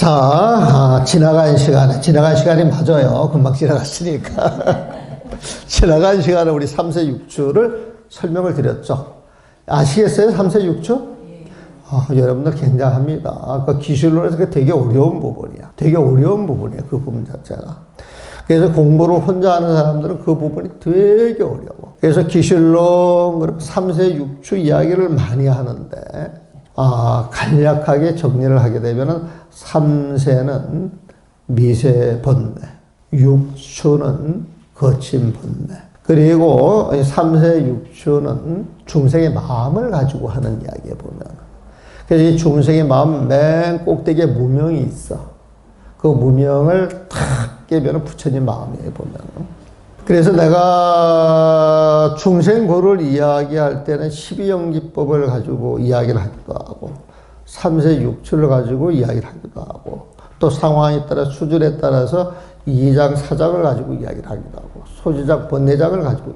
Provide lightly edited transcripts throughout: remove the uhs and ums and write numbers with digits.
자, 지나간 시간이 맞아요. 금방 지나갔으니까. 지나간 시간에 우리 3세 6추를 설명을 드렸죠. 아시겠어요? 3세 6추? 여러분들 굉장합니다. 그 기술론에서 되게 어려운 부분이야. 되게 어려운 부분이야. 그 부분 자체가. 그래서 공부를 혼자 하는 사람들은 그 부분이 되게 어려워. 그래서 기술론, 3세 6추 이야기를 많이 하는데, 간략하게 정리를 하게 되면은 3세는 미세 번뇌, 6추는 거친 번뇌, 그리고 3세 6추는 중생의 마음을 가지고 하는 이야기에 보면, 그래서 이 중생의 마음 맨 꼭대기에 무명이 있어. 그 무명을 탁 깨면은 부처님 마음이에요, 보면. 그래서 내가 중생고를 이야기할 때는 12연기법을 가지고 이야기를 하기도 하고, 3세 6추를 가지고 이야기를 하기도 하고, 또 상황에 따라 수준에 따라서 2장, 4장을 가지고 이야기를 하기도 하고, 소지장, 번뇌장을 가지고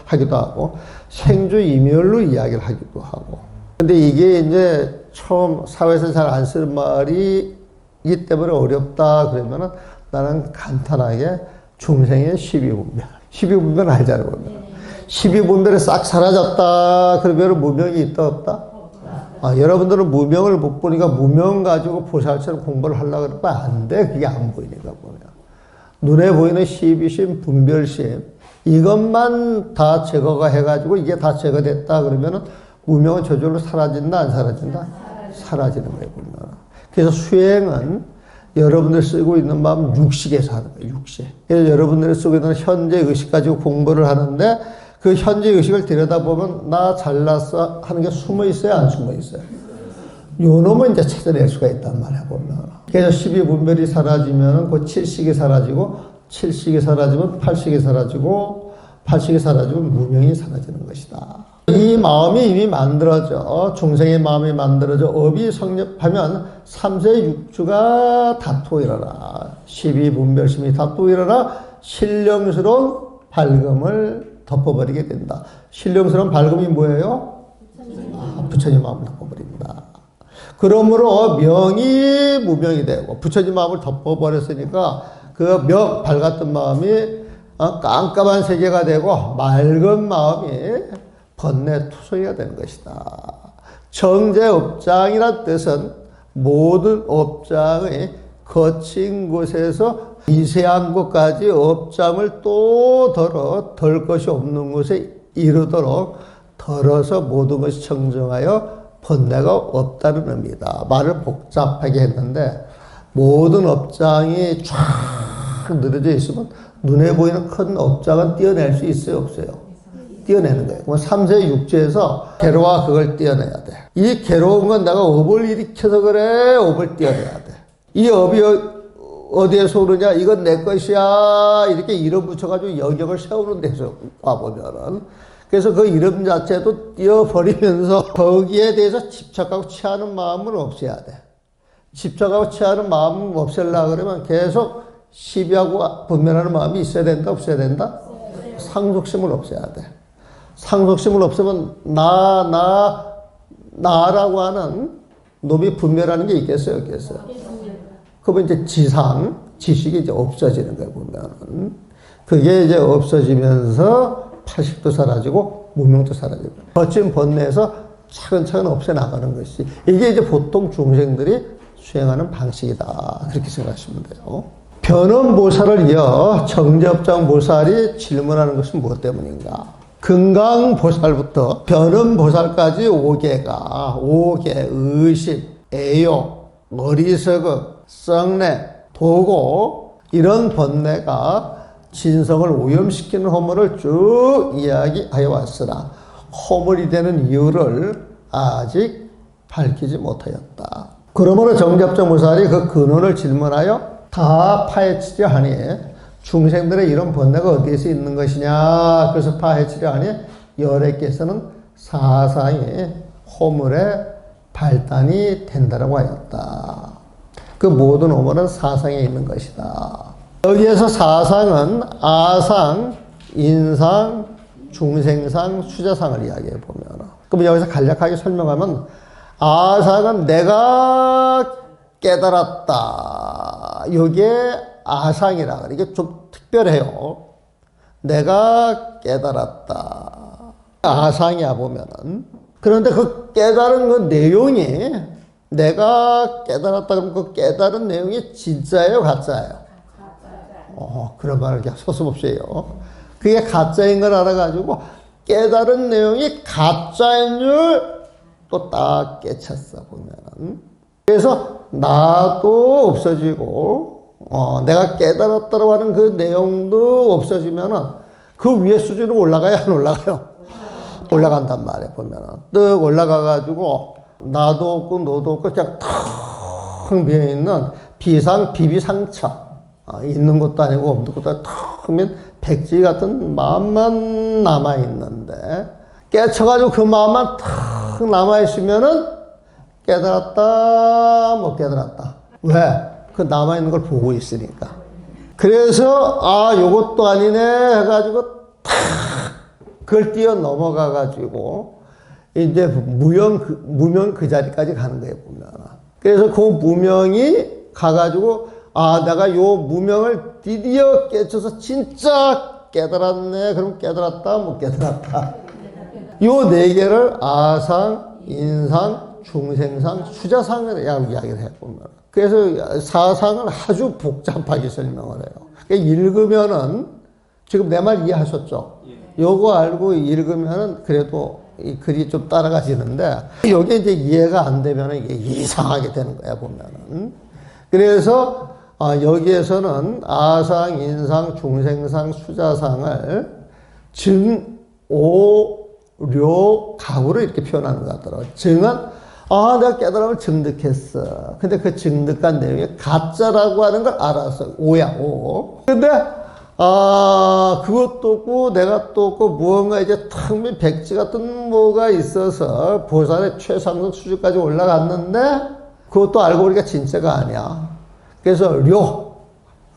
하기도 하고, 생주 이멸로 이야기를 하기도 하고. 근데 이게 이제 처음 사회에서 잘 안 쓰는 말이기 때문에 어렵다 그러면은 나는 간단하게 중생의 12분별. 12분별 알잖아요, 보면. 12분별이 싹 사라졌다 그러면 무명이 있다, 없다? 여러분들은 무명을 못 보니까 무명 가지고 보살처럼 공부를 하려고 그러면 안 돼. 그게 안 보이니까 보면. 눈에 보이는 시비심, 분별심, 이것만 다 제거가 해가지고 이게 다 제거됐다 그러면은 무명은 저절로 사라진다, 안 사라진다? 사라지는 거예요, 보면. 그래서 수행은 여러분들 쓰고 있는 마음 육식에서 하는 거예요, 육식. 그래서 여러분들이 쓰고 있는 현재 의식 가지고 공부를 하는데 그 현재 의식을 들여다보면 나 잘났어 하는 게 숨어 있어요, 안 숨어 있어요? 요 놈은 이제 찾아낼 수가 있단 말이야, 보면. 그래서 12분별이 사라지면 그 7식이 사라지고, 7식이 사라지면 8식이 사라지고, 8식이 사라지면 무명이 사라지는 것이다. 이 마음이 이미 만들어져. 중생의 마음이 만들어져. 업이 성립하면 3세 6추가 다투어 일어나. 12분별심이 다투어 일어나 신령스러운 밝음을 덮어버리게 된다. 신령스러운 밝음이 뭐예요? 부처님 마음을 덮어버린다. 그러므로 명이 무명이 되고 부처님 마음을 덮어버렸으니까 그 밝았던 마음이 깜깜한 세계가 되고 맑은 마음이 번뇌 투성이가 되는 것이다. 정제업장이란 뜻은 모든 업장의 거친 곳에서 미세한 곳까지 업장을 또 덜 것이 없는 곳에 이르도록 덜어서 모든 것이 청정하여 번뇌가 없다는 의미다. 말을 복잡하게 했는데 모든 업장이 쫙 늘어져 있으면 눈에 보이는 큰 업장은 떼어낼 수 있어요, 없어요? 떼어내는 거예요. 그럼 3세 6추에서 괴로와 그걸 떼어내야 돼. 이 괴로운 건 내가 업을 일으켜서 그래. 업을 떼어내야 돼. 이 업이 어디에서 오느냐? 이건 내 것이야. 이렇게 이름 붙여가지고 영역을 세우는 데서 와보면은. 그래서 그 이름 자체도 떼어버리면서 거기에 대해서 집착하고 취하는 마음은 없애야 돼. 집착하고 취하는 마음을 없애려고 그러면 계속 시비하고 분별하는 마음이 있어야 된다, 없어야 된다? 상속심을 없애야 돼. 상속심을 없애면 나라고 하는 놈이 분별하는 게 있겠어요, 없겠어요? 그러면 이제 지식이 이제 없어지는 거예요, 보면은. 그게 이제 없어지면서 파식도 사라지고 무명도 사라지고 거친 번뇌에서 차근차근 없애나가는 것이 이게 이제 보통 중생들이 수행하는 방식이다. 그렇게 생각하시면 돼요. 변음보살을 이어 정제업장보살이 질문하는 것은 무엇 때문인가? 금강보살부터 변음보살까지 5개, 의식, 애욕, 어리석음, 썩내, 도고 이런 번뇌가 진성을 오염시키는 허물을 쭉 이야기하여 왔으나 허물이 되는 이유를 아직 밝히지 못하였다. 그러므로 정제업장보살이 그 근원을 질문하여 다 파헤치려 하니 중생들의 이런 번뇌가 어디에서 있는 것이냐. 그래서 파헤치려 하니 열애께서는 사상의 허물의 발단이 된다라고 하였다. 그 모든 허물은 사상에 있는 것이다. 여기에서 사상은 아상, 인상, 중생상, 수자상을 이야기해 보면 그럼 여기서 간략하게 설명하면 아상은 내가 깨달았다. 이게 아상이라 그래. 이게 좀 특별해요. 내가 깨달았다. 아상이야 보면은. 그런데 그 깨달은 그 내용이 내가 깨달았다 그러면 그 깨달은 내용이 진짜예요, 가짜예요? 그런 말을 그냥 서슴없이 해요. 그게 가짜인 걸 알아가지고 깨달은 내용이 가짜인 줄 또 딱 깨쳤어 보면은. 그래서 나도 없어지고 내가 깨달았다고 하는 그 내용도 없어지면은 그 위에 수준으로 올라가야 안 올라가요? 올라간단 말이에요 보면은. 뜩 올라가가지고 나도 없고 너도 없고 그냥 텅 비어있는 비비상처. 있는 것도 아니고 없는 것도 아니고 텅 비면 백지 같은 마음만 남아있는데 깨쳐가지고 그 마음만 탁 남아있으면은 깨달았다 못 깨달았다. 왜? 그 남아있는 걸 보고 있으니까. 그래서 요것도 아니네 해가지고 탁 그걸 뛰어 넘어가가지고 이제 무명 그 자리까지 가는 거예요 보면. 그래서 그 무명이 가가지고 내가 요 무명을 드디어 깨쳐서 진짜 깨달았네. 그럼 깨달았다 못 깨달았다. 요 네 개를 아상, 인상, 중생상, 수자상을 이야기를 해보면. 그래서 사상을 아주 복잡하게 설명을 해요. 그러니까 읽으면은 지금 내 말 이해하셨죠? 요거 알고 읽으면은 그래도 이 글이 좀 따라가지는데 요게 이제 이해가 안 되면은 이게 이상하게 되는 거야 보면은. 그래서 여기에서는 아상, 인상, 중생상, 수자상을 증, 오, 료, 각으로 이렇게 표현하는 것 같더라고요. 증은 내가 깨달음을 증득했어. 근데 그 증득한 내용이 가짜라고 하는 걸 알았어. 오야, 오. 근데 그것도 없고 내가 또 없고 무언가 이제 텅빈 백지 같은 뭐가 있어서 보살의 최상승 수준까지 올라갔는데 그것도 알고 보니까 진짜가 아니야. 그래서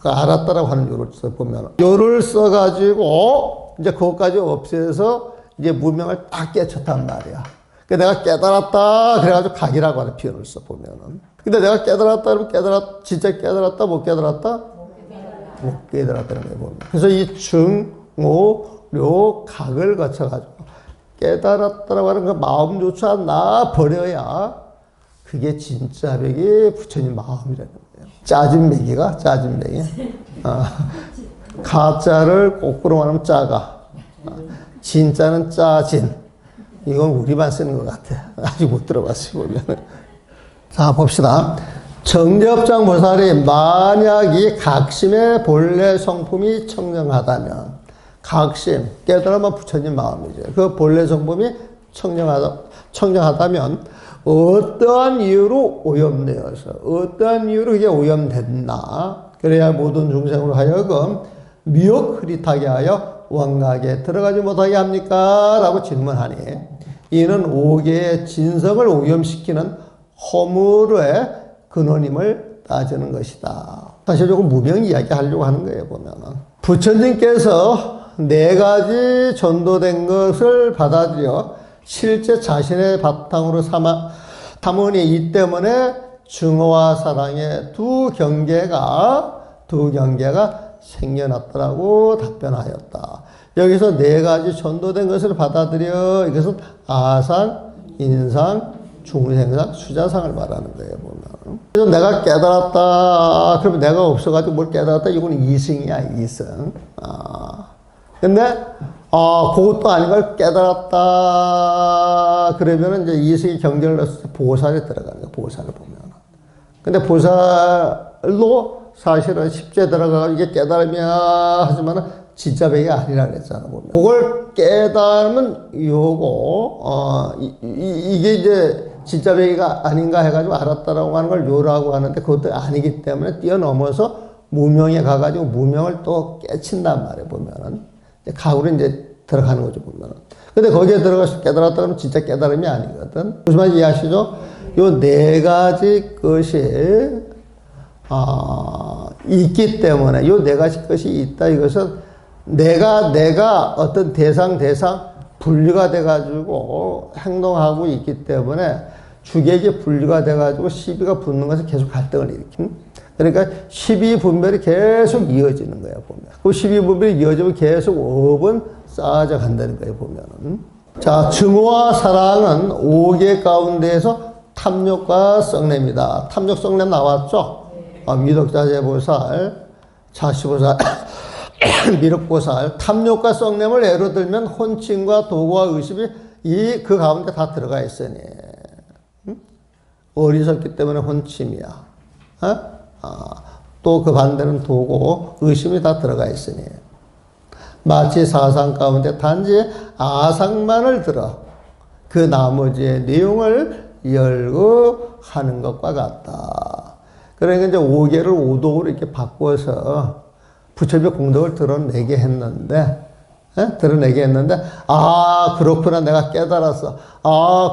알았다라고 하는 요를 써보면 요를 써가지고 이제 그것까지 없애서 이제 무명을 딱 깨쳤단 말이야. 그러니까 내가 깨달았다 그래가지고 각이라고 하는 표현을 써보면은. 근데 내가 깨달았다 그러면 진짜 깨달았다 못 깨달았다? 못 깨달았다는 거예요 보면. 그래서 이 증, 오, 료, 각을 거쳐가지고 깨달았다라고 하는 그 마음조차 나 버려야 그게 진짜 백이 부처님 마음이라는 거예요. 짜증매기가 짜증매기. 가짜를 거꾸로 말하면 짜가. 진짜는 짜진. 이건 우리만 쓰는 것 같아. 아직 못 들어봤어요, 보면은. 자, 봅시다. 정접장 보살이 만약 이 각심의 본래 성품이 청정하다면, 각심, 깨달으면 부처님 마음이죠. 그 본래 성품이 청정하다면, 어떠한 이유로 오염되어서, 어떠한 이유로 이게 오염됐나, 그래야 모든 중생으로 하여금 미혹 흐릿하게 하여 원각에 들어가지 못하게 합니까? 라고 질문하니 이는 5개의 진성을 오염시키는 허물의 근원임을 따지는 것이다. 사실 조금 무명 이야기 하려고 하는 거예요 보면은. 부처님께서 4가지 전도된 것을 받아들여 실제 자신의 바탕으로 삼으니 이 때문에 증오와 사랑의 두 경계가 생겨났더라고 답변하였다. 여기서 4가지 전도된 것을 받아들여 이것은 아상, 인상, 중생상, 수자상을 말하는 거예요 보면. 그래서 내가 깨달았다. 그러면 내가 없어가지고 뭘 깨달았다. 이거는 이승이야 이승. 근데 그것도 아닌 걸 깨달았다. 그러면은 이제 이승이 경계를 넣어서 보살에 들어가는 거야 보살을 보면. 근데 보살로 사실은 10제 들어가서 이게 깨달으면 하지만은 진짜 백이 아니라 그랬잖아 보면. 그걸 깨달으면 요거 이게 이제 진짜 백이가 아닌가 해가지고 알았다라고 하는 걸 요라고 하는데 그것도 아니기 때문에 뛰어넘어서 무명에 가가지고 무명을 또 깨친단 말이에요 보면은. 각으로 이제 들어가는 거죠 보면은. 근데 거기에 들어가서 깨달았다 그러면 진짜 깨달음이 아니거든. 무슨 말인지 이해하시죠? 요 4가지 것이 있기 때문에 요 4가지 것이 있다. 이것은 내가 어떤 대상 분류가 돼가지고 행동하고 있기 때문에 주객이 분리가 돼가지고 시비가 붙는 것을 계속 갈등을 일으키는. 그러니까 12분별이 계속 이어지는 거야, 보면. 그 12분별이 이어지면 계속 업은 쌓아져 간다는 거예요, 보면은. 자, 증오와 사랑은 5개 가운데에서 탐욕과 썩냄이다. 탐욕, 썩냄 나왔죠? 미덕자재보살, 자시보살, 미륵보살. 탐욕과 썩냄을 예로 들면 혼침과 도구와 의심이 그 가운데 다 들어가 있으니. 어리석기 때문에 혼침이야. 또 그 반대는 도구, 의심이 다 들어가 있으니. 마치 사상 가운데 단지 아상만을 들어 그 나머지의 내용을 열고 하는 것과 같다. 그러니까 이제 5개를 5독으로 이렇게 바꿔서 부처님의 공덕을 드러내게 했는데, 그렇구나, 내가 깨달았어.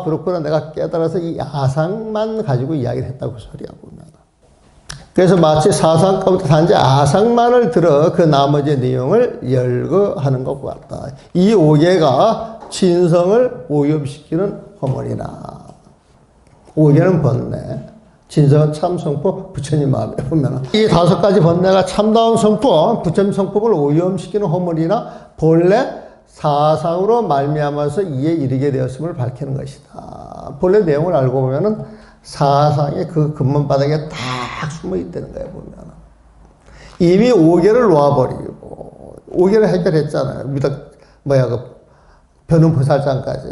그렇구나, 내가 깨달아서 이 아상만 가지고 이야기를 했다고 소리야, 보면. 그래서 마치 사상 가운데 단지 아상만을 들어 그 나머지 내용을 열거하는 것과 같다. 이 5개가 진성을 오염시키는 허물이나. 5개는 번뇌, 진성은 참성법, 부처님 마음에 보면 이 5가지 번뇌가 참다운 성법, 부처님 성법을 오염시키는 허물이나 본래 사상으로 말미암아서 이에 이르게 되었음을 밝히는 것이다. 본래 내용을 알고 보면은 사상의 그 근본바닥에 딱 숨어 있다는 거예요, 보면. 이미 5개를 놓아버리고, 5개를 해결했잖아요. 변음보살장까지.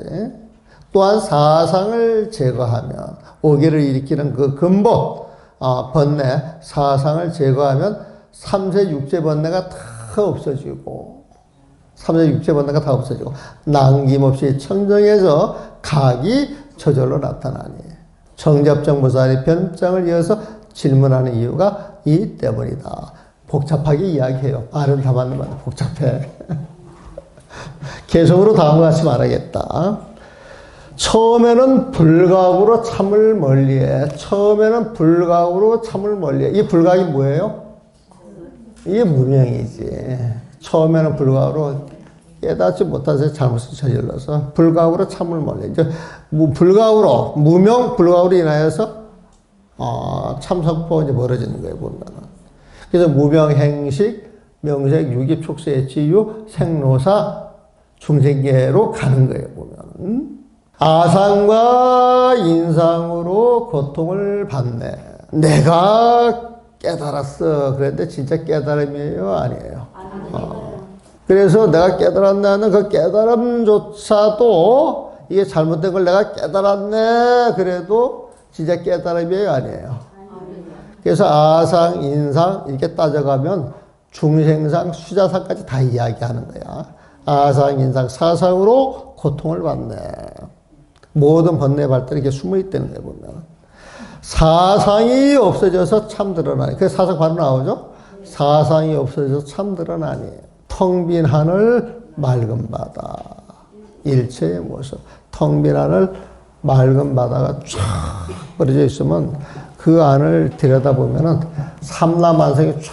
또한 사상을 제거하면, 5개를 일으키는 그 근본, 번뇌, 사상을 제거하면 3세 6제 번뇌가 다 없어지고, 3세 6제 번뇌가 다 없어지고, 남김없이 청정해서 각이 저절로 나타나니. 정접정보살이 변장을 이어서 질문하는 이유가 이 때문이다. 복잡하게 이야기해요. 말을 다 맞는 말 복잡해. 계속으로 다음과 같이 말하겠다. 처음에는 불각으로 참을 멀리해. 처음에는 불각으로 참을 멀리해. 이 불각이 뭐예요? 이게 무명이지. 처음에는 불각으로 깨닫지 못해서 잘못을 저질러서 불각으로 참을 멀리. 이제 불각으로, 무명 불각으로 인하여서 참선포가 이제 멀어지는 거예요, 보면. 그래서 무명행식, 명색, 유기, 촉세, 지유, 생로사, 중생계로 가는 거예요, 보면. 아상과 인상으로 고통을 받네. 내가 깨달았어. 그런데 진짜 깨달음이에요, 아니에요? 그래서 내가 깨달았나는 그 깨달음조차도 이게 잘못된 걸 내가 깨달았네. 그래도 진짜 깨달음이에요, 아니에요? 그래서 아상, 인상 이렇게 따져가면 중생상, 수자상까지 다 이야기하는 거야. 아상, 인상, 사상으로 고통을 받네. 모든 번뇌 발달이 이렇게 숨어 있다는 거예요, 보면. 사상이 없어져서 참 드러나니. 그래서 사상 바로 나오죠? 사상이 없어져서 참 드러나니. 텅 빈 하늘, 맑은 바다. 일체의 모습. 텅 빈 하늘, 맑은 바다가 쫙 벌어져 있으면 그 안을 들여다보면은 삼라만상이 쫙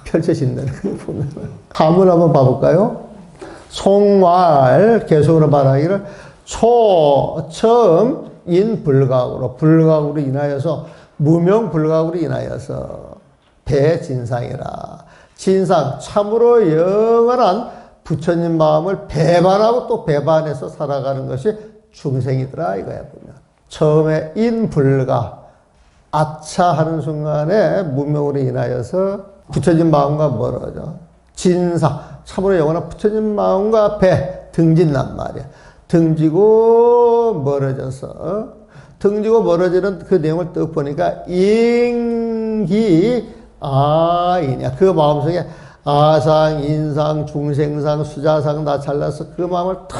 펼쳐진다는 걸 보면. 한번 봐볼까요? 송왈, 계속으로 말하기를 처음 인 불각으로, 불각으로 인하여서, 무명 불각으로 인하여서 배진상이라. 진상, 참으로 영원한 부처님 마음을 배반하고 또 배반해서 살아가는 것이 중생이더라, 이거야, 보면. 처음에 인불가, 아차 하는 순간에 무명으로 인하여서 부처님 마음과 멀어져. 진상, 참으로 영원한 부처님 마음과 배, 등진단 말이야. 등지고 멀어져서, 등지고 멀어지는 그 내용을 딱 보니까, 인기, 아이냐. 그 마음속에 아상, 인상, 중생상, 수자상 다 잘라서 그 마음을 탁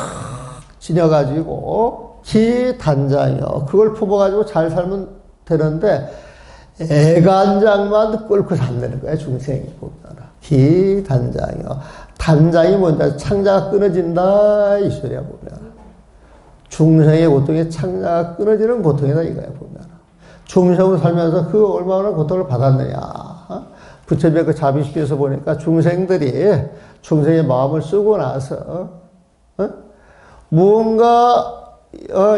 지녀가지고 기단장이요. 그걸 품어가지고 잘 살면 되는데 애간장만 끌고 산다는 거야, 중생이 보면. 기단장이요. 단장이 뭔지 창자가 끊어진다 이 소리야, 보면. 중생의 고통이 창자가 끊어지는 고통이다 이거야, 보면. 중생으로 살면서 그 얼마나 고통을 받았느냐. 부처님의 그 자비식에서 보니까 중생들이 중생의 마음을 쓰고 나서 무언가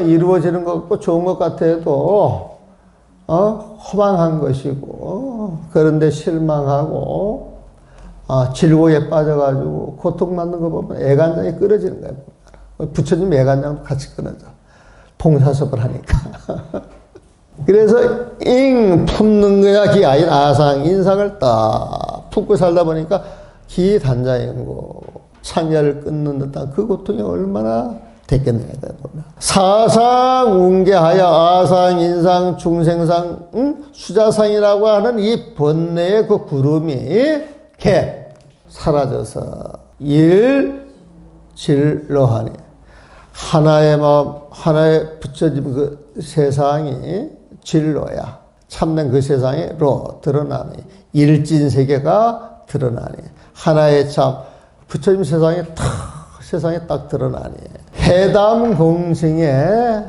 이루어지는 것 같고 좋은 것 같아도 허망한 것이고 그런데 실망하고 질고에 빠져가지고 고통받는 거 보면 애간장이 끊어지는 거예요. 부처님 애간장도 같이 끊어져. 동사섭을 하니까. 그래서 품는 거야 기아인 아상 인상을 딱 품고 살다 보니까 기단자인고 창자를 끊는 듯한 그 고통이 얼마나 됐겠느냐 보면. 사상 운계하여 아상 인상 중생상 수자상이라고 하는 이 번뇌의 그 구름이 개 사라져서 일질러하니 하나의 마음 하나의 부처진 그 세상이 진로야. 참된 그 세상으로 드러나니 일진세계가 드러나니 하나의 참 부처님 세상에 딱 드러나니 해담 공생에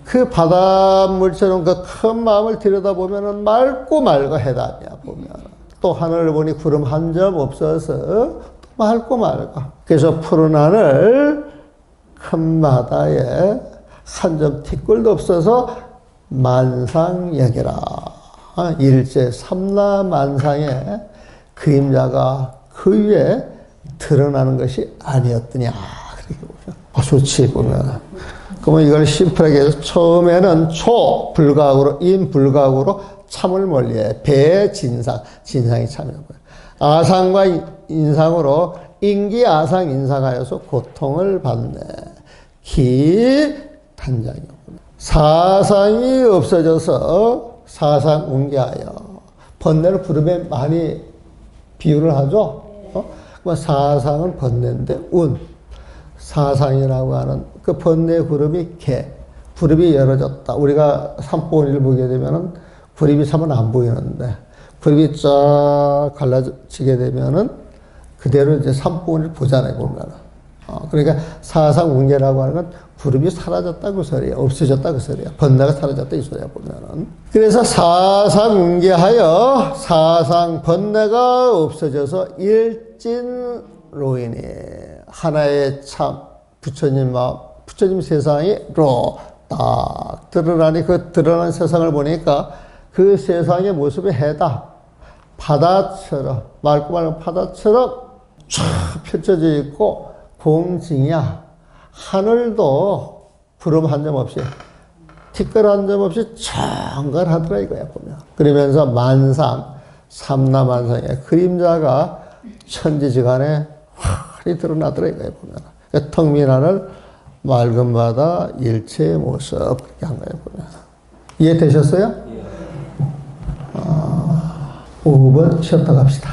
그 바닷물처럼 그 큰 마음을 들여다보면 맑고 맑아 해담이야 보면. 또 하늘을 보니 구름 한 점 없어서 맑고 맑아. 그래서 푸른 하늘 큰 바다에 한 점 티끌도 없어서 만상여기라. 일제 삼라만상의 그림자가 그 위에 드러나는 것이 아니었더냐. 좋지 보면. 그러면 이걸 심플하게 해서 처음에는 초불각으로 인불각으로 참을 멀리해 배진상 진상이 참이라고 해요. 아상과 인상으로 인기 아상 인상하여서 고통을 받네. 기단장이요. 사상이 없어져서 사상 운계하여 번뇌를 구름에 많이 비유를 하죠. 사상은 번뇌인데 사상이라고 하는 그 번뇌 구름이 구름이 열어졌다. 우리가 산봉우리를 보게 되면은 구름이 사면 안 보이는데 구름이 쫙 갈라지게 되면은 그대로 이제 산봉우리를 보잖아요, 보면은. 그러니까 사상 운계라고 하는 건 구름이 사라졌다 그 소리야. 없어졌다 그 소리야. 번뇌가 사라졌다 이 소리야 보면은. 그래서 사상 운계하여 사상 번뇌가 없어져서 일진로인이 하나의 참 부처님 세상이로 딱 드러나니 그 드러난 세상을 보니까 그 세상의 모습이 해다 바다처럼 맑고 맑은 바다처럼 쫙 펼쳐져 있고 공징이야. 하늘도 구름 한 점 없이 티끌 한 점 없이 정갈하더라 이거야 보면. 그러면서 만상 삼라만상의 그림자가 천지지간에 활이 드러나더라 이거야 보면. 텅 빈 하늘 맑은 바다 일체의 모습 그렇게 한 거야 보면. 이해되셨어요? 5번 쉬었다 갑시다.